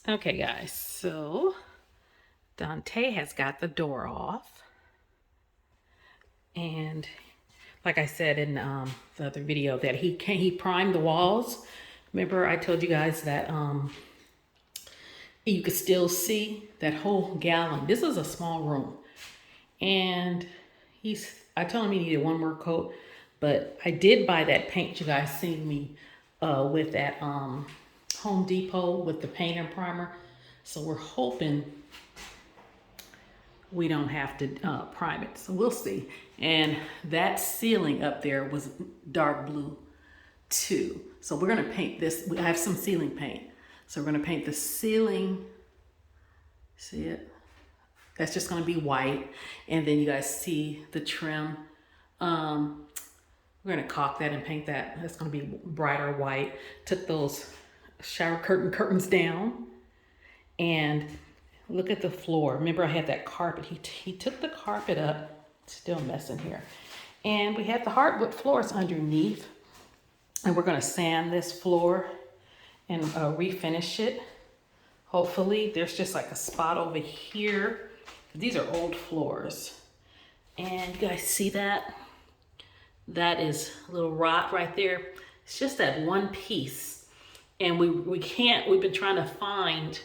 Okay, guys, so Dante has got the door off. And like I said in the other video, that he primed the walls. Remember I told you guys that you could still see that whole gallon. This is a small room. And I told him he needed one more coat, but I did buy that paint you guys seen me with at Home Depot with the paint and primer. So we're hoping we don't have to prime it. So we'll see. And that ceiling up there was dark blue too. So we're gonna paint this. I have some ceiling paint. So we're gonna paint the ceiling. See it? That's just gonna be white. And then you guys see the trim. We're gonna caulk that and paint that. That's gonna be brighter white. Took those shower curtains down. And look at the floor. Remember I had that carpet. He took the carpet up. Still messing here. And we had the hardwood floors underneath. And we're gonna sand this floor and refinish it. Hopefully. There's just like a spot over here. These are old floors. And you guys see that? That is a little rot right there. It's just that one piece. And we've been trying to find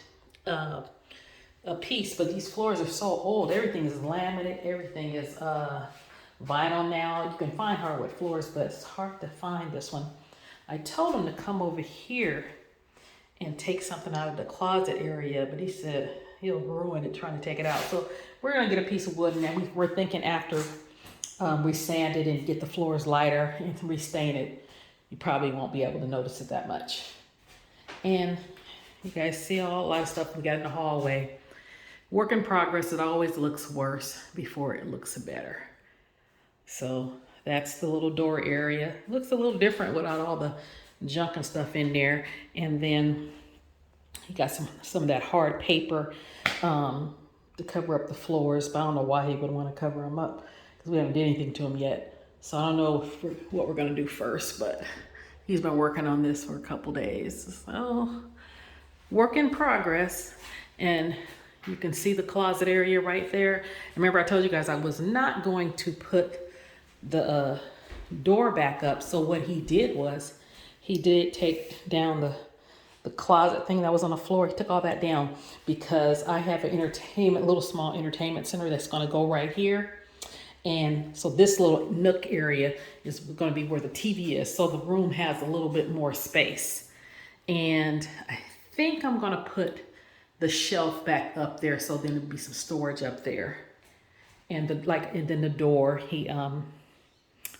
a piece, but these floors are so old. Everything is laminate, everything is vinyl now. You can find hardwood floors, but it's hard to find this one. I told him to come over here and take something out of the closet area, but he said he'll ruin it trying to take it out. So we're gonna get a piece of wood, and then we're thinking after we sand it and get the floors lighter and restain it, you probably won't be able to notice it that much. And you guys see a lot of stuff we got in the hallway. Work in progress. It always looks worse before it looks better. So that's the little door area. It looks a little different without all the junk and stuff in there. And then he got some of that hard paper to cover up the floors, but I don't know why he would want to cover them up because we haven't did anything to them yet. So I don't know what we're gonna do first, but he's been working on this for a couple days. So work in progress. And you can see the closet area right there. Remember I told you guys I was not going to put the door back up. So what he did was he did take down the closet thing that was on the floor. He took all that down because I have an little small entertainment center that's gonna go right here. And so this little nook area is gonna be where the TV is. So the room has a little bit more space. And I think I'm gonna put the shelf back up there, so then there'll be some storage up there. And then the door, he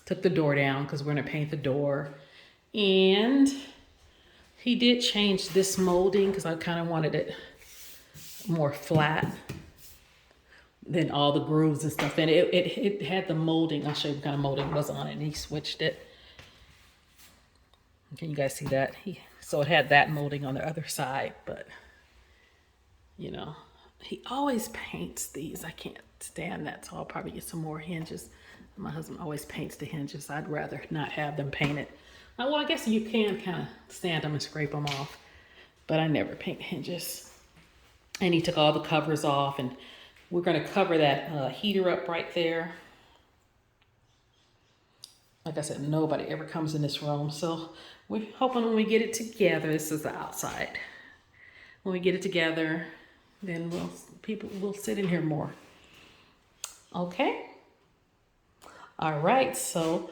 took the door down because we're gonna paint the door. And he did change this molding because I kind of wanted it more flat than all the grooves and stuff. And it had the molding. I'll show you what kind of molding was on it, and he switched it. Can you guys see that? So it had that molding on the other side, but you know, he always paints these. I can't stand that, so I'll probably get some more hinges. My husband always paints the hinges. I'd rather not have them painted. Well, I guess you can kind of sand them and scrape them off, but I never paint hinges. And he took all the covers off, and we're gonna cover that heater up right there. Like I said, nobody ever comes in this room, so we're hoping when we get it together, this is the outside. When we get it together, then people will sit in here more. Okay. All right. So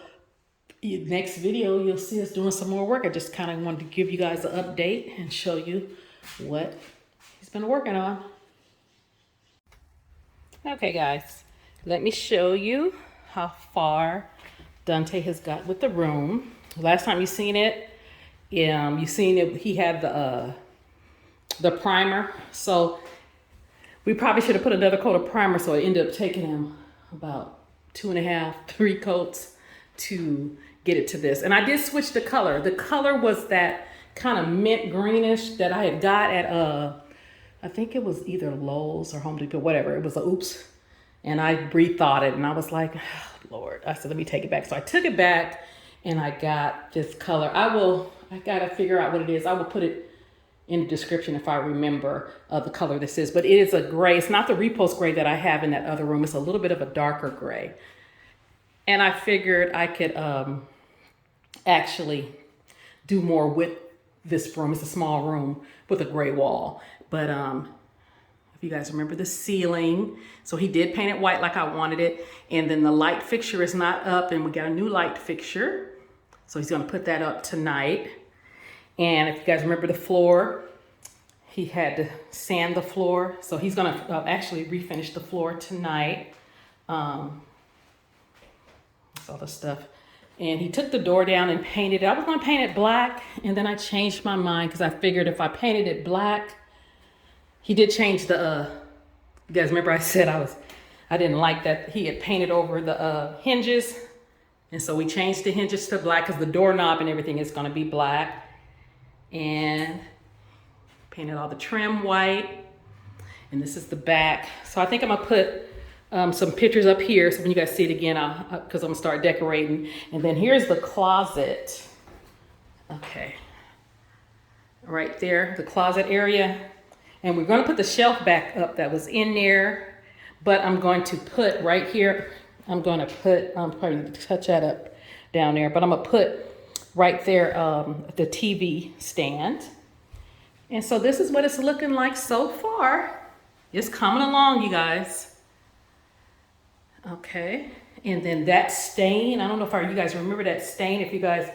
next video, you'll see us doing some more work. I just kind of wanted to give you guys an update and show you what he's been working on. Okay, guys, let me show you how far Dante has got with the room. Last time you seen it, you seen it. He had the primer, so we probably should have put another coat of primer, so it ended up taking him about 2.5, 3 coats to get it to this. And I did switch the color. The color was that kind of mint greenish that I had got at I think it was either Lowe's or Home Depot, whatever. It was a oops. And I rethought it, and I was like, oh, Lord. I said, let me take it back. So I took it back, and I got this color. I gotta figure out what it is. I will put it in the description if I remember the color this is. But it is a gray. It's not the repost gray that I have in that other room. It's a little bit of a darker gray. And I figured I could actually do more with this room. It's a small room with a gray wall. But if you guys remember the ceiling, so he did paint it white like I wanted it. And then the light fixture is not up, and we got a new light fixture. So he's gonna put that up tonight. And if you guys remember the floor, he had to sand the floor. So he's gonna actually refinish the floor tonight. That's all the stuff. And he took the door down and painted it. I was gonna paint it black, and then I changed my mind because I figured if I painted it black, he did change the, you guys remember I said I didn't like that he had painted over the hinges. And so we changed the hinges to black because the doorknob and everything is gonna be black. And painted all the trim white. And this is the back. So I think I'm gonna put some pictures up here. So when you guys see it again, because I'm gonna start decorating. And then here's the closet. Okay, right there, the closet area. And we're gonna put the shelf back up that was in there, but I'm going to put right here, I'm gonna put, I'm probably gonna touch that up down there, but I'm gonna put right there the TV stand. And so this is what it's looking like so far. It's coming along, you guys. Okay, and then that stain, I don't know if you guys remember that stain, if you guys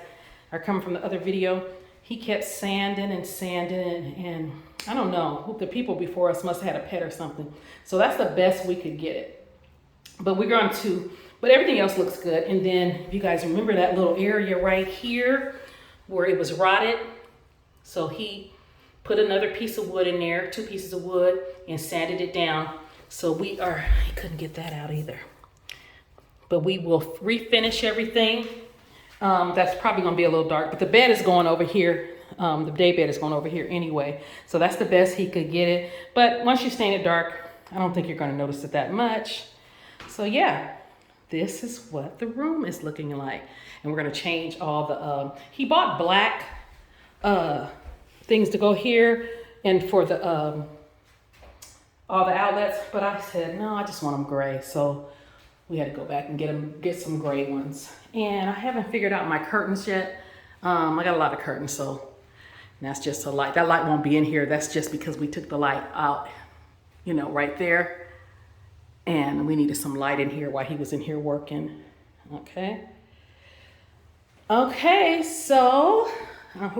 are coming from the other video, he kept sanding and sanding, and I don't know, the people before us must have had a pet or something. So that's the best we could get it. But we're going to, but everything else looks good. And then if you guys remember that little area right here where it was rotted, so he put another piece of wood in there, 2 pieces of wood, and sanded it down. So he couldn't get that out either. But we will refinish everything. That's probably gonna be a little dark, but the bed is going over here. The day bed is going over here anyway. So that's the best he could get it. But once you stain it dark, I don't think you're gonna notice it that much. So yeah, this is what the room is looking like. And we're gonna change all the, he bought black things to go here and for the, all the outlets, but I said, no, I just want them gray. So we had to go back and get some gray ones. And I haven't figured out my curtains yet. I got a lot of curtains, so that's just a light. That light won't be in here. That's just because we took the light out, you know, right there. And we needed some light in here while he was in here working. Okay. Okay, so, I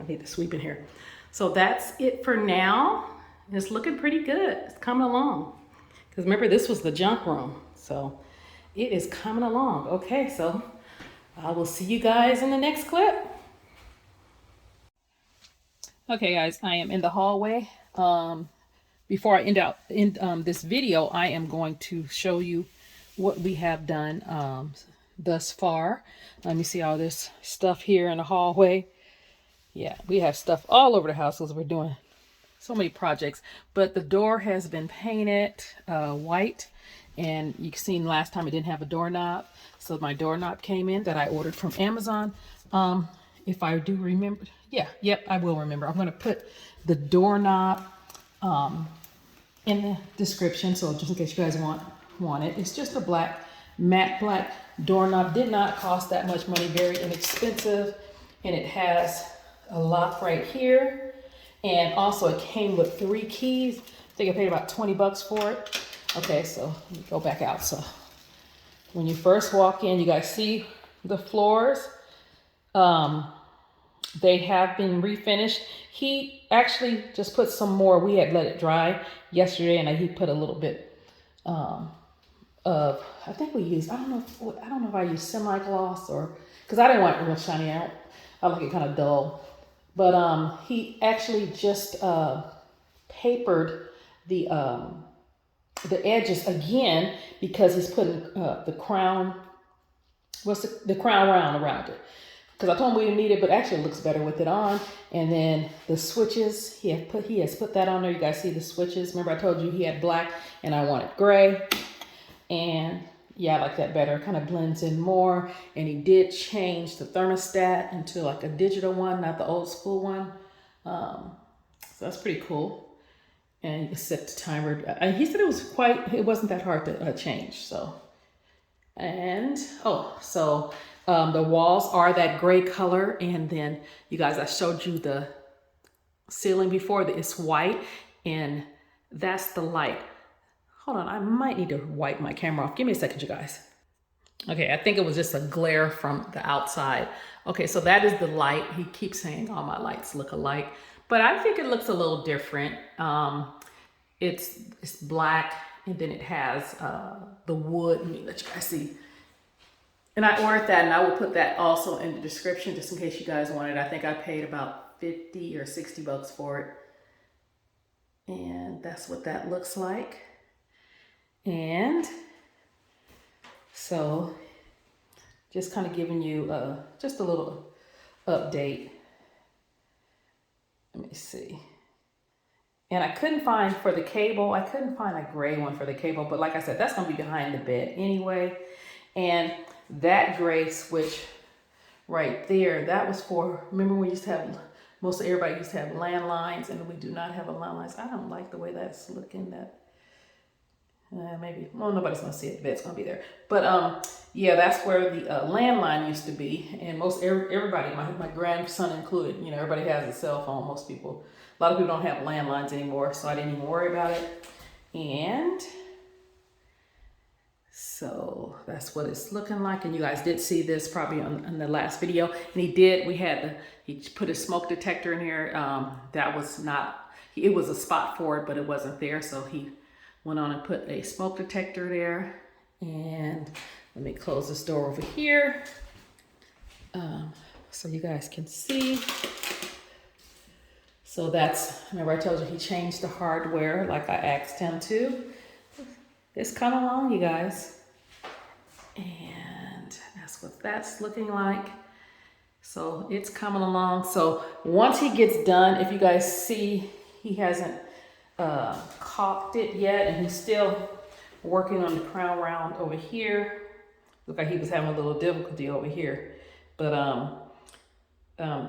need to sweep in here. So that's it for now. It's looking pretty good. It's coming along. Because remember, this was the junk room. So it is coming along. Okay, so I will see you guys in the next clip. Okay, guys, I am in the hallway. Before I end this video, I am going to show you what we have done thus far. Let me see all this stuff here in the hallway. Yeah, we have stuff all over the house because we're doing so many projects. But the door has been painted white, and you've seen last time it didn't have a doorknob. So my doorknob came in that I ordered from Amazon. If I do remember, yep, I will remember. I'm going to put the doorknob in the description, so just in case you guys want it. It's just a matte black doorknob. Did not cost that much money, very inexpensive, and it has a lock right here. And also it came with 3 keys. I think I paid about 20 bucks for it. Okay, so let me go back out. So when you first walk in, you guys see the floors. They have been refinished. He actually just put some more. We had let it dry yesterday, and he put a little bit of, I think we used, I don't know if I used semi-gloss or, because I didn't want it real shiny out. I like it kind of dull. But he actually just papered the edges again because he's putting the crown, the crown round around it. Because I told him we didn't need it, but actually it looks better with it on. And then the switches, he has put that on there. You guys see the switches. Remember I told you he had black and I wanted gray. And yeah, I like that better. It kind of blends in more. And he did change the thermostat into like a digital one, not the old school one. So that's pretty cool. And you can set the timer. He said it wasn't that hard to change. So, and the walls are that gray color. And then you guys, I showed you the ceiling before, that it's white, and that's the light. Hold on, I might need to wipe my camera off. Give me a second, you guys. Okay, I think it was just a glare from the outside. Okay, so that is the light. He keeps saying all my lights look alike, but I think it looks a little different. It's black, and then it has the wood. Let me let you guys see. And I ordered that, and I will put that also in the description just in case you guys want it. I think I paid about 50 or 60 bucks for it. And that's what that looks like. And so just kind of giving you just a little update. Let me see. And I couldn't find for the cable, I couldn't find a gray one for the cable, but like I said, that's gonna be behind the bed anyway. And that gray switch right there, that was for, remember we used to have, most of everybody used to have landlines, and we do not have a landlines. I don't like the way that's looking. That maybe, well, nobody's gonna see it, the bed's gonna be there. But yeah, that's where the landline used to be. And most everybody, my grandson included, you know, everybody has a cell phone, most people. A lot of people don't have landlines anymore, so I didn't even worry about it. And so that's what it's looking like. And you guys did see this probably on the last video. And he put a smoke detector in here. That was not, it was a spot for it, but it wasn't there. So he went on and put a smoke detector there. And let me close this door over here so you guys can see. So that's, remember I told you he changed the hardware like I asked him to. It's kind of long, you guys. And that's what that's looking like. So it's coming along. So once he gets done, if you guys see, he hasn't caulked it yet, and he's still working on the crown round over here. Look like he was having a little difficulty over here, but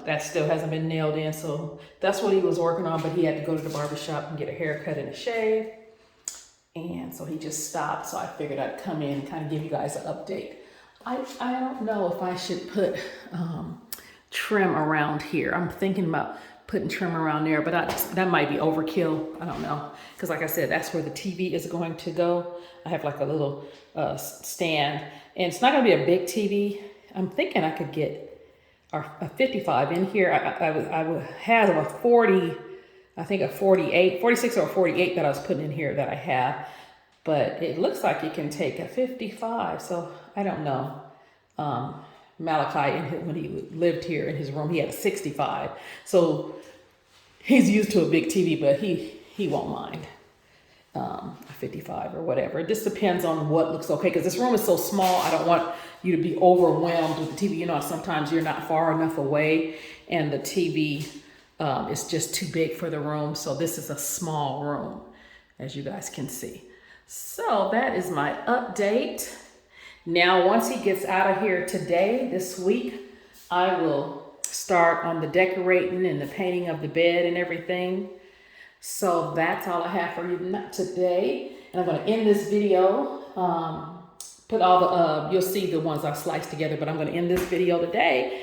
that still hasn't been nailed in. So that's what he was working on, but he had to go to the barber shop and get a haircut and a shave. And so he just stopped. So I figured I'd come in and kind of give you guys an update. I don't know if I should put trim around here. I'm thinking about putting trim around there, but that might be overkill. I don't know. Because like I said, that's where the TV is going to go. I have like a little stand, and it's not going to be a big TV. I'm thinking I could get a 55 in here. I had a 40, I think a 48, 46 or 48 that I was putting in here that I have, but it looks like it can take a 55. So I don't know. Malachi, when he lived here in his room, he had a 65. So he's used to a big TV, but he won't mind a 55 or whatever. It just depends on what looks okay, because this room is so small. I don't want you to be overwhelmed with the TV. You know, sometimes you're not far enough away and the TV is just too big for the room. So this is a small room, as you guys can see. So that is my update. Now, once he gets out of here today, this week, I will start on the decorating and the painting of the bed and everything. So that's all I have for you today. And I'm going to end this video. Put all the, you'll see the ones I sliced together, but I'm going to end this video today.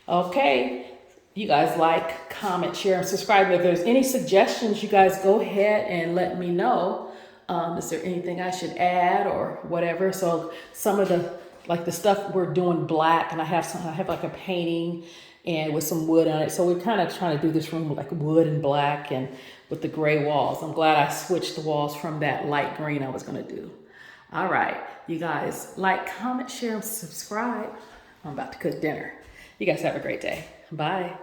Okay. You guys like, comment, share, and subscribe. If there's any suggestions, you guys go ahead and let me know. Is there anything I should add or whatever? So some of the stuff we're doing black, and I have like a painting and with some wood on it. So we're kind of trying to do this room with like wood and black and with the gray walls. I'm glad I switched the walls from that light green I was going to do. All right, you guys like, comment, share, and subscribe. I'm about to cook dinner. You guys have a great day. Bye.